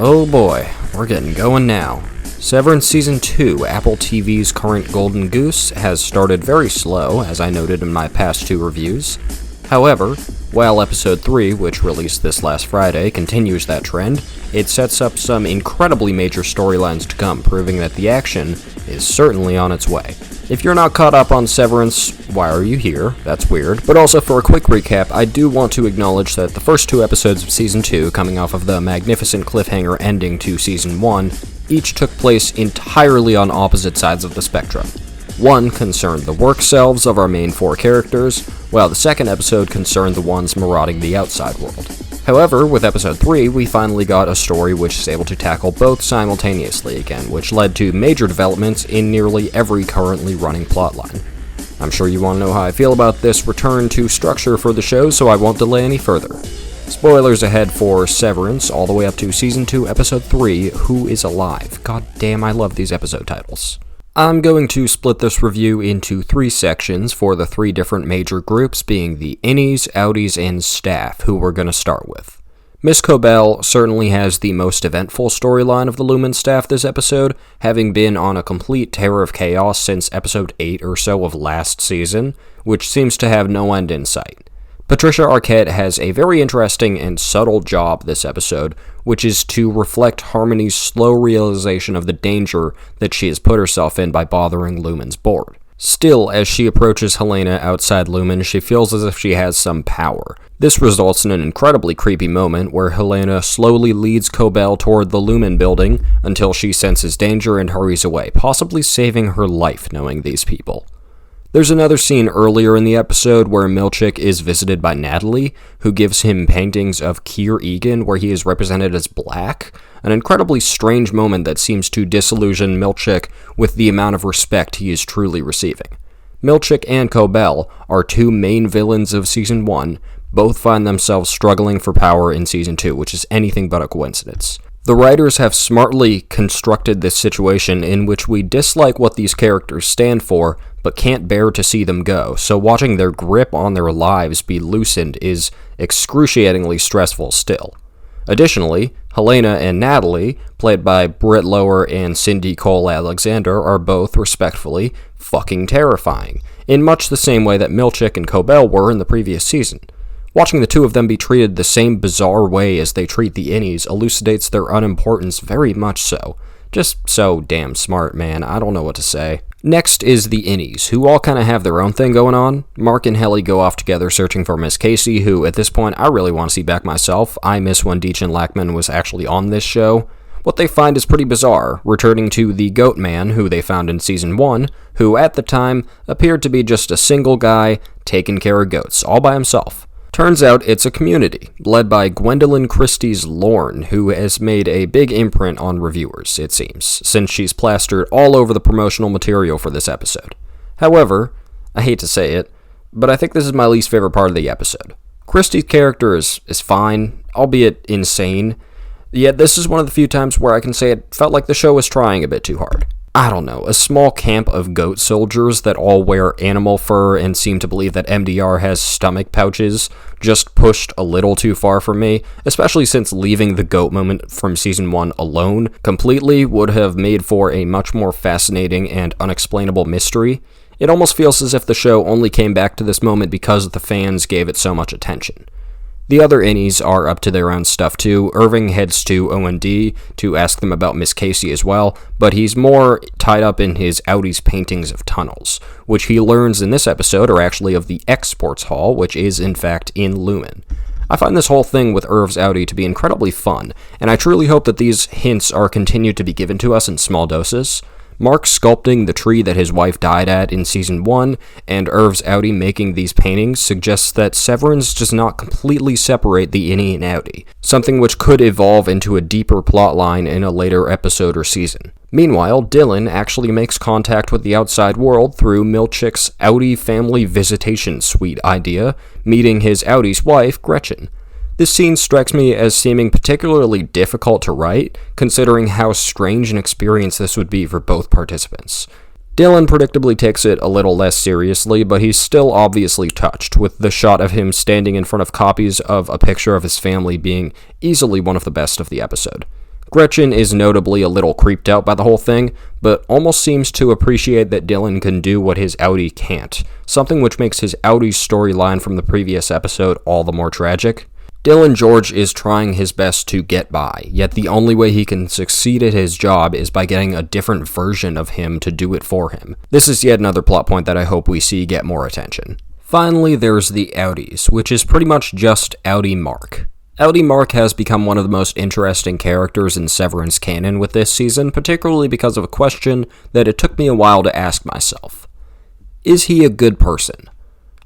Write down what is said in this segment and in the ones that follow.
Oh boy, we're getting going now. Severance Season 2, Apple TV's current golden goose, has started very slow, as I noted in my past two reviews. However, while Episode 3, which released this last Friday, continues that trend, it sets up some incredibly major storylines to come, proving that the action is certainly on its way. If you're not caught up on Severance, why are you here? That's weird. But also, for a quick recap, I do want to acknowledge that the first two episodes of Season 2, coming off of the magnificent cliffhanger ending to Season 1, each took place entirely on opposite sides of the spectrum. One concerned the work selves of our main four characters, while the second episode concerned the ones marauding the outside world. However, with Episode 3, we finally got a story which is able to tackle both simultaneously again, which led to major developments in nearly every currently running plotline. I'm sure you want to know how I feel about this return to structure for the show, so I won't delay any further. Spoilers ahead for Severance, all the way up to Season 2, Episode 3, Who is Alive? God damn, I love these episode titles. I'm going to split this review into three sections for the three different major groups, being the innies, outies, and staff, who we're going to start with. Miss Cobell certainly has the most eventful storyline of the Lumen staff this episode, having been on a complete tear of chaos since Episode 8 or so of last season, which seems to have no end in sight. Patricia Arquette has a very interesting and subtle job this episode, which is to reflect Harmony's slow realization of the danger that she has put herself in by bothering Lumen's board. Still, as she approaches Helena outside Lumen, she feels as if she has some power. This results in an incredibly creepy moment where Helena slowly leads Cobell toward the Lumen building until she senses danger and hurries away, possibly saving her life knowing these people. There's another scene earlier in the episode where Milchick is visited by Natalie, who gives him paintings of Keir Egan where he is represented as black, an incredibly strange moment that seems to disillusion Milchick with the amount of respect he is truly receiving. Milchick and Cobell are two main villains of Season 1, both find themselves struggling for power in Season 2, which is anything but a coincidence. The writers have smartly constructed this situation in which we dislike what these characters stand for, but can't bear to see them go, so watching their grip on their lives be loosened is excruciatingly stressful still. Additionally, Helena and Natalie, played by Britt Lower and Cindy Cole-Alexander, are both, respectfully, fucking terrifying, in much the same way that Milchick and Cobell were in the previous season. Watching the two of them be treated the same bizarre way as they treat the innies elucidates their unimportance very much so. Just so damn smart, man, I don't know what to say. Next is the innies, who all kind of have their own thing going on. Mark and Helly go off together searching for Miss Casey, who, at this point, I really want to see back myself. I miss when Deachin Lackman was actually on this show. What they find is pretty bizarre, returning to the Goat Man, who they found in Season 1, who, at the time, appeared to be just a single guy taking care of goats, all by himself. Turns out it's a community, led by Gwendolyn Christie's Lorne, who has made a big imprint on reviewers, it seems, since she's plastered all over the promotional material for this episode. However, I hate to say it, but I think this is my least favorite part of the episode. Christie's character is fine, albeit insane, yet this is one of the few times where I can say it felt like the show was trying a bit too hard. I don't know, a small camp of goat soldiers that all wear animal fur and seem to believe that MDR has stomach pouches just pushed a little too far for me, especially since leaving the goat moment from Season 1 alone completely would have made for a much more fascinating and unexplainable mystery. It almost feels as if the show only came back to this moment because the fans gave it so much attention. The other innies are up to their own stuff too. Irving heads to O&D to ask them about Miss Casey as well, but he's more tied up in his Outies paintings of tunnels, which he learns in this episode are actually of the Exports Hall, which is in fact in Lumen. I find this whole thing with Irv's Outie to be incredibly fun, and I truly hope that these hints are continued to be given to us in small doses. Mark sculpting the tree that his wife died at in Season 1, and Irv's Outie making these paintings suggests that Severance does not completely separate the innie and outie, something which could evolve into a deeper plotline in a later episode or season. Meanwhile, Dylan actually makes contact with the outside world through Milchick's Outie family visitation suite idea, meeting his Outie's wife, Gretchen. This scene strikes me as seeming particularly difficult to write, considering how strange an experience this would be for both participants. Dylan predictably takes it a little less seriously, but he's still obviously touched, with the shot of him standing in front of copies of a picture of his family being easily one of the best of the episode. Gretchen is notably a little creeped out by the whole thing, but almost seems to appreciate that Dylan can do what his outie can't, something which makes his outie's storyline from the previous episode all the more tragic. Dylan George is trying his best to get by, yet the only way he can succeed at his job is by getting a different version of him to do it for him. This is yet another plot point that I hope we see get more attention. Finally, there's the outies, which is pretty much just Outie Mark. Outie Mark has become one of the most interesting characters in Severance canon with this season, particularly because of a question that it took me a while to ask myself. Is he a good person?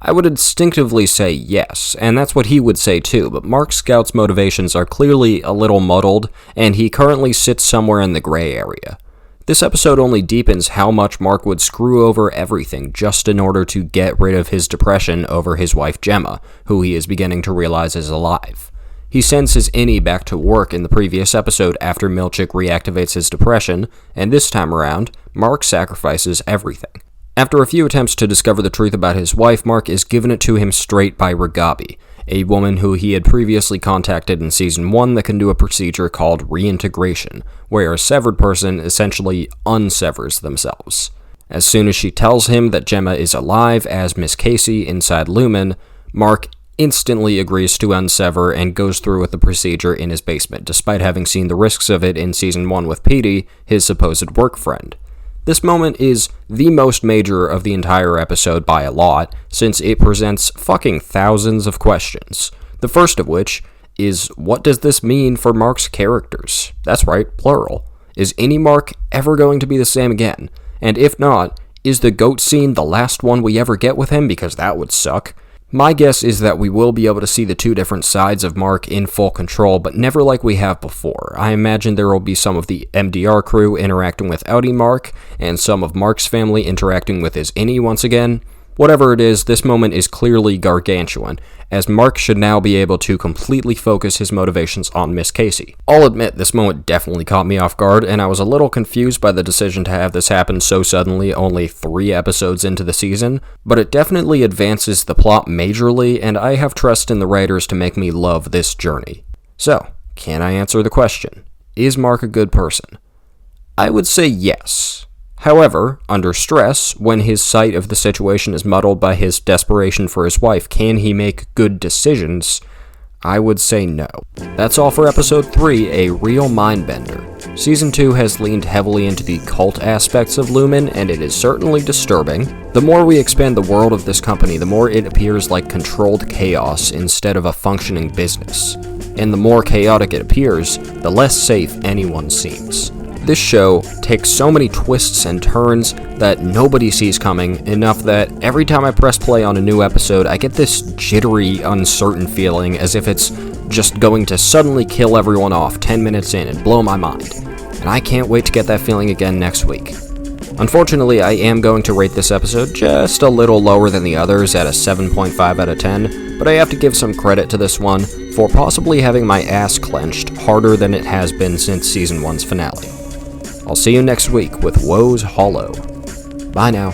I would instinctively say yes, and that's what he would say too, but Mark Scout's motivations are clearly a little muddled, and he currently sits somewhere in the gray area. This episode only deepens how much Mark would screw over everything just in order to get rid of his depression over his wife Gemma, who he is beginning to realize is alive. He sends his innie back to work in the previous episode after Milchick reactivates his depression, and this time around, Mark sacrifices everything. After a few attempts to discover the truth about his wife, Mark is given it to him straight by Ragabi, a woman who he had previously contacted in Season 1 that can do a procedure called reintegration, where a severed person essentially unsevers themselves. As soon as she tells him that Gemma is alive as Miss Casey inside Lumen, Mark instantly agrees to unsever and goes through with the procedure in his basement, despite having seen the risks of it in Season 1 with Petey, his supposed work friend. This moment is the most major of the entire episode by a lot, since it presents fucking thousands of questions. The first of which is, what does this mean for Mark's characters? That's right, plural. Is any Mark ever going to be the same again? And if not, is the goat scene the last one we ever get with him, because that would suck? My guess is that we will be able to see the two different sides of Mark in full control, but never like we have before. I imagine there will be some of the MDR crew interacting with Outie Mark, and some of Mark's family interacting with his innie once again. Whatever it is, this moment is clearly gargantuan, as Mark should now be able to completely focus his motivations on Miss Casey. I'll admit, this moment definitely caught me off guard, and I was a little confused by the decision to have this happen so suddenly only 3 episodes into the season, but it definitely advances the plot majorly, and I have trust in the writers to make me love this journey. So, can I answer the question? Is Mark a good person? I would say yes. However, under stress, when his sight of the situation is muddled by his desperation for his wife, can he make good decisions? I would say no. That's all for Episode 3, A Real Mindbender. Season 2 has leaned heavily into the cult aspects of Lumen, and it is certainly disturbing. The more we expand the world of this company, the more it appears like controlled chaos instead of a functioning business. And the more chaotic it appears, the less safe anyone seems. This show takes so many twists and turns that nobody sees coming, enough that every time I press play on a new episode, I get this jittery, uncertain feeling as if it's just going to suddenly kill everyone off 10 minutes in and blow my mind. And I can't wait to get that feeling again next week. Unfortunately, I am going to rate this episode just a little lower than the others at a 7.5 out of 10, but I have to give some credit to this one for possibly having my ass clenched harder than it has been since Season 1's finale. I'll see you next week with Woes Hollow. Bye now.